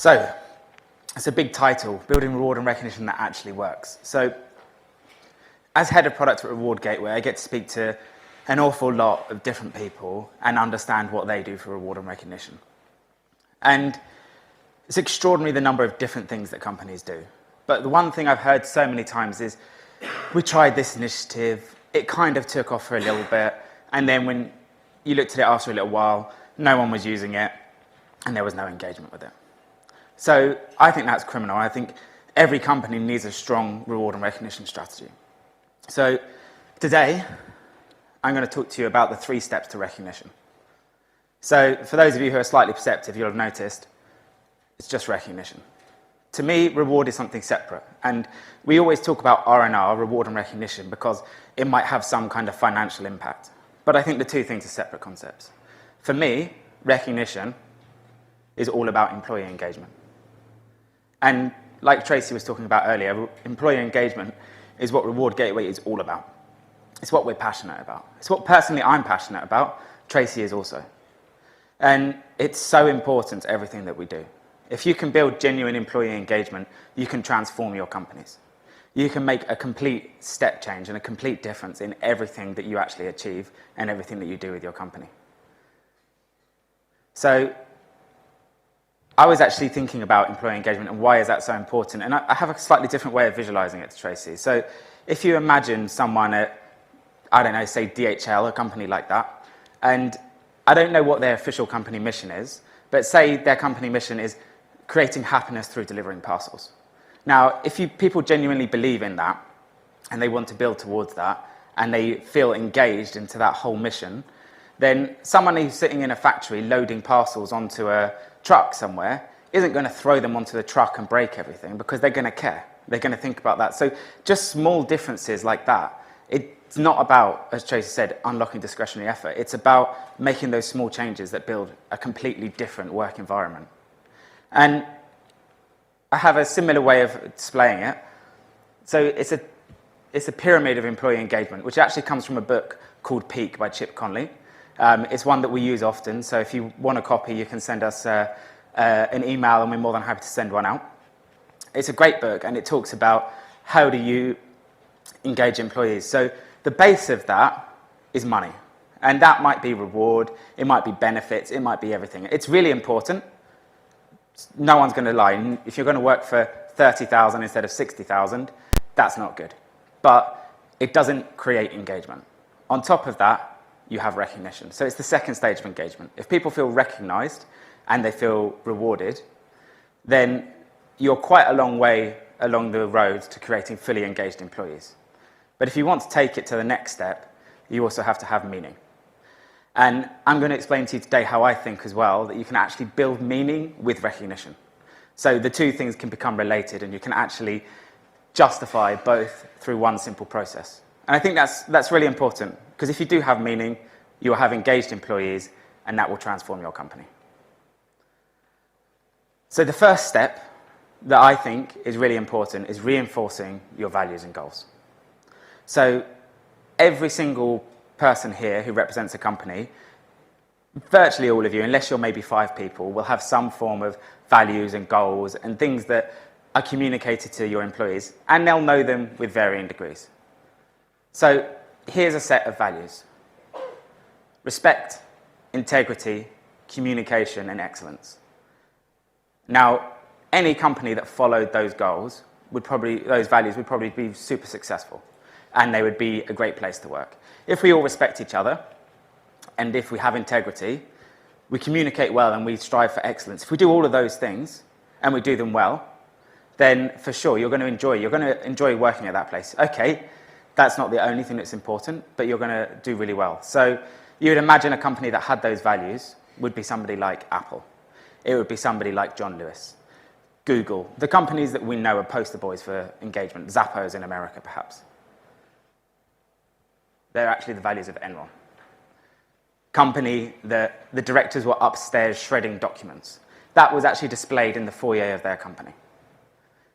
So, it's a big title, Building Reward and Recognition That Actually Works. So, as head of product at Reward Gateway, I get to speak to an awful lot of different people and understand what they do for reward and recognition. And it's extraordinary the number of different things that companies do. But the one thing I've heard so many times is, we tried this initiative, it kind of took off for a little bit, and then when you looked at it after a little while, no one was using it, and there was no engagement with it. So I think that's criminal. I think every company needs a strong reward and recognition strategy. So today, I'm going to talk to you about the 3 steps to recognition. So for those of you who are slightly perceptive, you'll have noticed it's just recognition. To me, reward is something separate. And we always talk about R&R, reward and recognition, because it might have some kind of financial impact. But I think the 2 things are separate concepts. For me, recognition is all about employee engagement. And like Tracy was talking about earlier, employee engagement is what Reward Gateway is all about. It's what we're passionate about. It's what personally I'm passionate about. Tracy is also. And it's so important to everything that we do. If you can build genuine employee engagement, you can transform your companies. You can make a complete step change and a complete difference in everything that you actually achieve and everything that you do with your company. So I was actually thinking about employee engagement and why is that so important. And I have a slightly different way of visualizing it to Tracy. So if you imagine someone at, I don't know, say DHL, a company like that, and I don't know what their official company mission is, but say their company mission is creating happiness through delivering parcels. Now, if people genuinely believe in that, and they want to build towards that, and they feel engaged into that whole mission, then someone who's sitting in a factory loading parcels onto a truck somewhere isn't going to throw them onto the truck and break everything, because they're going to care. They're going to think about that. So just small differences like that. It's not about, as Tracy said, unlocking discretionary effort. It's about making those small changes that build a completely different work environment. And I have a similar way of displaying it. So it's a pyramid of employee engagement, which actually comes from a book called Peak by Chip Conley. It's one that we use often, so if you want a copy, you can send us an email and we're more than happy to send one out. It's a great book, and it talks about how do you engage employees. So the base of that is money, and that might be reward, it might be benefits, it might be everything. It's really important. No one's going to lie. If you're going to work for 30,000 instead of 60,000, that's not good. But it doesn't create engagement. On top of that, you have recognition. So it's the second stage of engagement. If people feel recognized and they feel rewarded, then you're quite a long way along the road to creating fully engaged employees. But if you want to take it to the next step, you also have to have meaning. And I'm going to explain to you today how I think as well that you can actually build meaning with recognition. So the 2 things can become related, and you can actually justify both through one simple process. And I think that's really important, because if you do have meaning, you'll have engaged employees, and that will transform your company. So the first step that I think is really important is reinforcing your values and goals. So every single person here who represents a company, virtually all of you, unless you're maybe 5 people, will have some form of values and goals and things that are communicated to your employees, and they'll know them with varying degrees. So here's a set of values: respect, integrity, communication, and excellence. Now, any company that followed those goals those values would probably be super successful, and they would be a great place to work. If we all respect each other, and if we have integrity, we communicate well and we strive for excellence. If we do all of those things, and we do them well, then for sure you're going to enjoy working at that place. Okay, that's not the only thing that's important, but you're going to do really well. So you would imagine a company that had those values would be somebody like Apple. It would be somebody like John Lewis, Google, the companies that we know are poster boys for engagement, Zappos in America perhaps. They're actually the values of Enron. Company that the directors were upstairs shredding documents. That was actually displayed in the foyer of their company.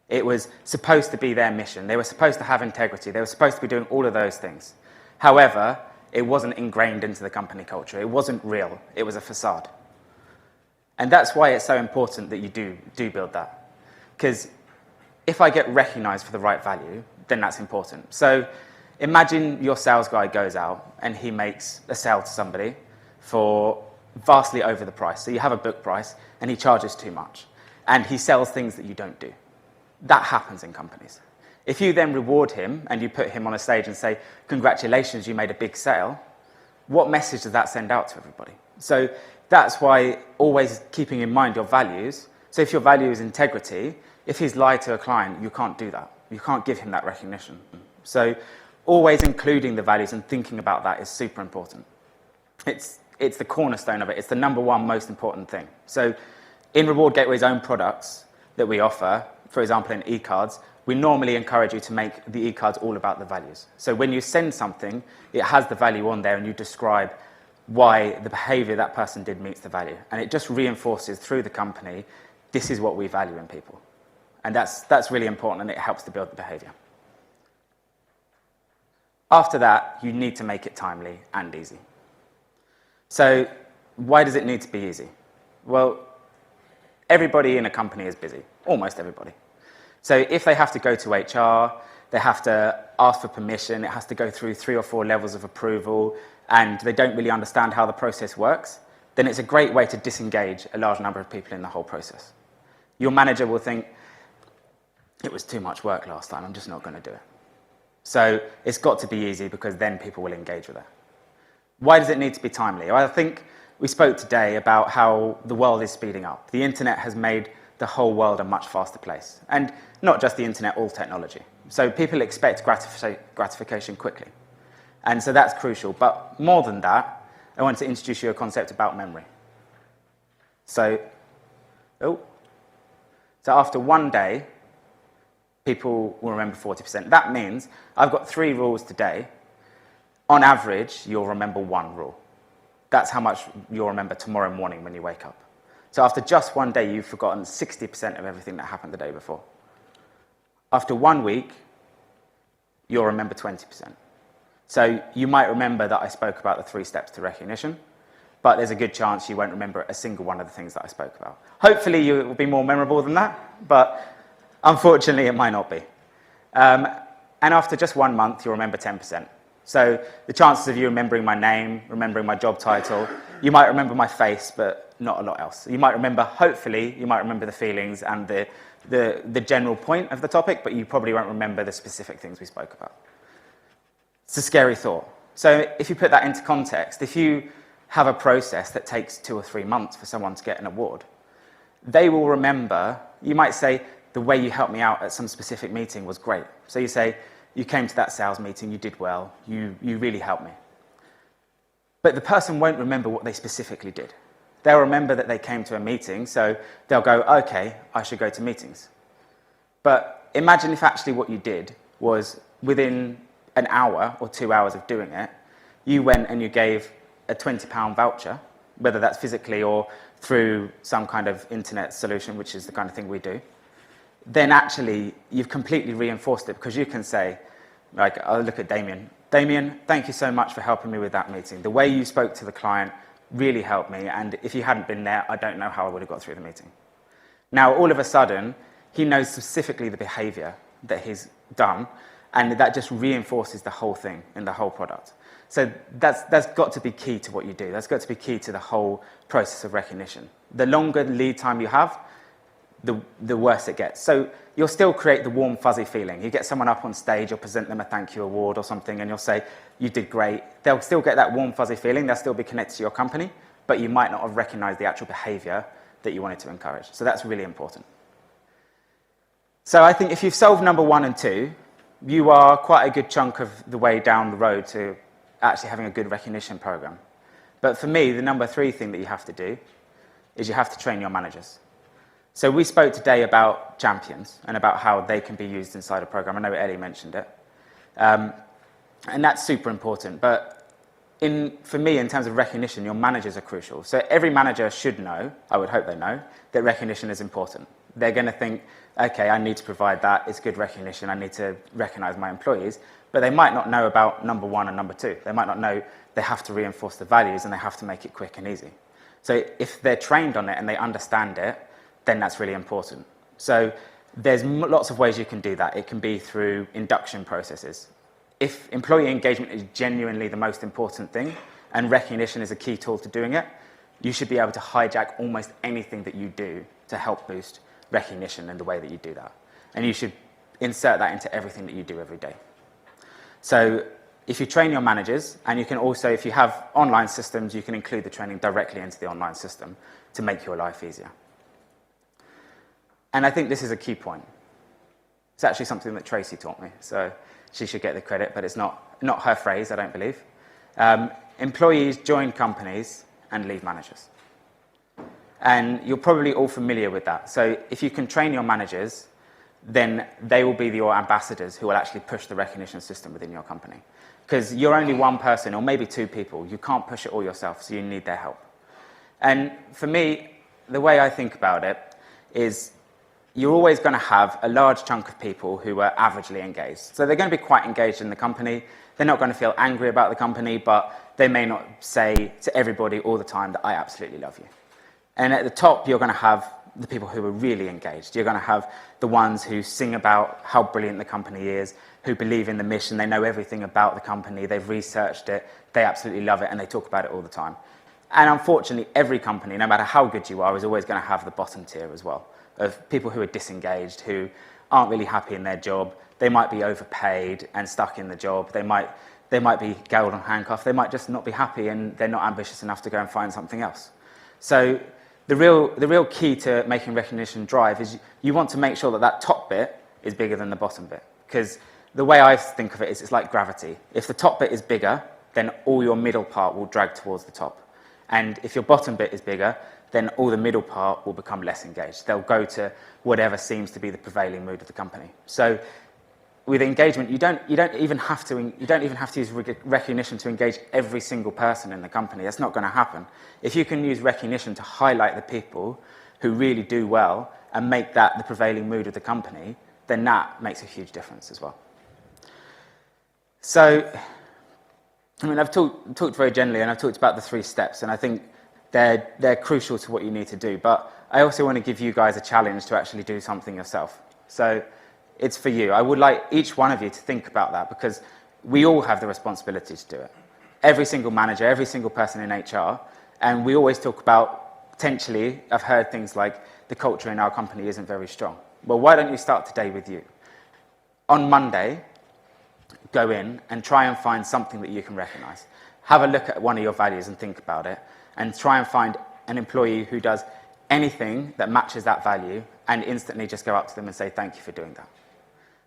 It was supposed to be their mission. They were supposed to have integrity. They were supposed to be doing all of those things. However, it wasn't ingrained into the company culture. It wasn't real. It was a facade. And that's why it's so important that you do build that. Because if I get recognized for the right value, then that's important. So imagine your sales guy goes out and he makes a sale to somebody for vastly over the price. So you have a book price and he charges too much. And he sells things that you don't do. That happens in companies. If you then reward him and you put him on a stage and say, congratulations, you made a big sale, what message does that send out to everybody? So that's why always keeping in mind your values. So if your value is integrity, if he's lied to a client, you can't do that. You can't give him that recognition. So always including the values and thinking about that is super important. It's the cornerstone of it. It's the number one most important thing. So in Reward Gateway's own products that we offer, for example, in e-cards, we normally encourage you to make the e-cards all about the values. So when you send something, it has the value on there and you describe why the behavior that person did meets the value. And it just reinforces through the company, this is what we value in people. And that's really important and it helps to build the behavior. After that, you need to make it timely and easy. So why does it need to be easy? Well, everybody in a company is busy, almost everybody. So if they have to go to HR, they have to ask for permission, it has to go through 3 or 4 levels of approval, and they don't really understand how the process works, then it's a great way to disengage a large number of people in the whole process. Your manager will think, it was too much work last time, I'm just not going to do it. So it's got to be easy because then people will engage with it. Why does it need to be timely? Well, I think we spoke today about how the world is speeding up. The internet has made the whole world a much faster place. And not just the internet, all technology. So people expect gratification quickly. And so that's crucial. But more than that, I want to introduce you a concept about memory. So after one day, people will remember 40%. That means I've got 3 rules today. On average, you'll remember 1 rule. That's how much you'll remember tomorrow morning when you wake up. So after just one day, you've forgotten 60% of everything that happened the day before. After 1 week, you'll remember 20%. So you might remember that I spoke about the 3 steps to recognition, but there's a good chance you won't remember a single one of the things that I spoke about. Hopefully, it will be more memorable than that, but unfortunately, it might not be. And after just 1 month, you'll remember 10%. So the chances of you remembering my name, remembering my job title, you might remember my face, but not a lot else. You might remember, hopefully, you might remember the feelings and the general point of the topic, but you probably won't remember the specific things we spoke about. It's a scary thought. So if you put that into context, if you have a process that takes 2 or 3 months for someone to get an award, they will remember, you might say, the way you helped me out at some specific meeting was great. So you say, you came to that sales meeting, you did well, you really helped me. But the person won't remember what they specifically did. They'll remember that they came to a meeting, so they'll go, okay, I should go to meetings. But imagine if actually what you did was within an hour or 2 hours of doing it, you went and you gave a £20 voucher, whether that's physically or through some kind of internet solution, which is the kind of thing we do. Then actually you've completely reinforced it because you can say, like, I'll look at Damien. Damien, thank you so much for helping me with that meeting. The way you spoke to the client really helped me, and if you hadn't been there, I don't know how I would have got through the meeting. Now, all of a sudden, he knows specifically the behavior that he's done, and that just reinforces the whole thing and the whole product. So that's got to be key to what you do. That's got to be key to the whole process of recognition. The longer lead time you have, the worse it gets. So you'll still create the warm, fuzzy feeling. You get someone up on stage, you'll present them a thank you award or something, and you'll say, you did great. They'll still get that warm, fuzzy feeling. They'll still be connected to your company, but you might not have recognized the actual behavior that you wanted to encourage. So that's really important. So I think if you've solved number 1 and 2, you are quite a good chunk of the way down the road to actually having a good recognition program. But for me, the number 3 thing that you have to do is you have to train your managers. So we spoke today about champions and about how they can be used inside a program. I know Ellie mentioned it. And that's super important. But for me, in terms of recognition, your managers are crucial. So every manager should know, I would hope they know, that recognition is important. They're going to think, okay, I need to provide that. It's good recognition. I need to recognize my employees. But they might not know about number 1 and number 2. They might not know they have to reinforce the values and they have to make it quick and easy. So if they're trained on it and they understand it, then that's really important. So there's lots of ways you can do that. It can be through induction processes. If employee engagement is genuinely the most important thing and recognition is a key tool to doing it, you should be able to hijack almost anything that you do to help boost recognition and the way that you do that. And you should insert that into everything that you do every day. So if you train your managers, and you can also, if you have online systems, you can include the training directly into the online system to make your life easier. And I think this is a key point. It's actually something that Tracy taught me, so she should get the credit, but it's not her phrase, I don't believe. Employees join companies and leave managers. And you're probably all familiar with that. So if you can train your managers, then they will be your ambassadors who will actually push the recognition system within your company. Because you're only one person, or maybe two people. You can't push it all yourself, so you need their help. And for me, the way I think about it is you're always going to have a large chunk of people who are averagely engaged. So they're going to be quite engaged in the company. They're not going to feel angry about the company, but they may not say to everybody all the time that I absolutely love you. And at the top, you're going to have the people who are really engaged. You're going to have the ones who sing about how brilliant the company is, who believe in the mission, they know everything about the company, they've researched it, they absolutely love it, and they talk about it all the time. And unfortunately, every company, no matter how good you are, is always going to have the bottom tier as well, of people who are disengaged, who aren't really happy in their job. They might be overpaid and stuck in the job. They might be gelled on handcuffs. They might just not be happy, and they're not ambitious enough to go and find something else. So the real key to making recognition drive is you want to make sure that that top bit is bigger than the bottom bit. Because the way I think of it is it's like gravity. If the top bit is bigger, then all your middle part will drag towards the top. And if your bottom bit is bigger, then all the middle part will become less engaged. They'll go to whatever seems to be the prevailing mood of the company. So with engagement, you don't even have to use recognition to engage every single person in the company. That's not going to happen. If you can use recognition to highlight the people who really do well and make that the prevailing mood of the company, then that makes a huge difference as well. So, I mean, I've talked very generally, and I've talked about the 3 steps, and I think they're crucial to what you need to do. But I also want to give you guys a challenge to actually do something yourself. So it's for you. I would like each one of you to think about that, because we all have the responsibility to do it. Every single manager, every single person in HR, and we always talk about, potentially, I've heard things like, the culture in our company isn't very strong. Well, why don't you start today with you? On Monday, go in and try and find something that you can recognise. Have a look at one of your values and think about it, and try and find an employee who does anything that matches that value, and instantly just go up to them and say, thank you for doing that.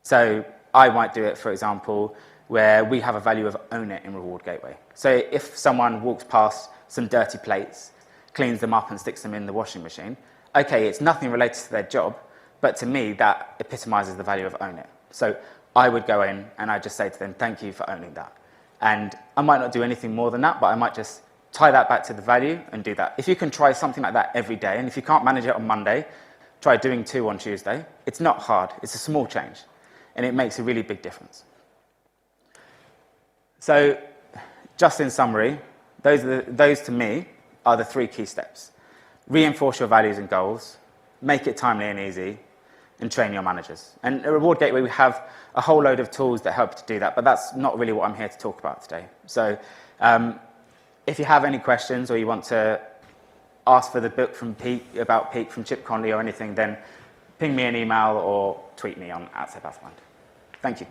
So I might do it, for example, where we have a value of own it in Reward Gateway. So if someone walks past some dirty plates, cleans them up and sticks them in the washing machine, okay, it's nothing related to their job, but to me, that epitomises the value of own it. So I would go in and I'd just say to them, thank you for owning that. And I might not do anything more than that, but I might just tie that back to the value and do that. If you can try something like that every day, and if you can't manage it on Monday, try doing 2 on Tuesday. It's not hard. It's a small change, and it makes a really big difference. So just in summary, those to me are the 3 key steps. Reinforce your values and goals, make it timely and easy, and train your managers. And at Reward Gateway, we have a whole load of tools that help to do that, but that's not really what I'm here to talk about today. So if you have any questions, or you want to ask for the book from Pete, about Pete from Chip Conley or anything, then ping me an email or tweet me on @Seb Aspland. Thank you.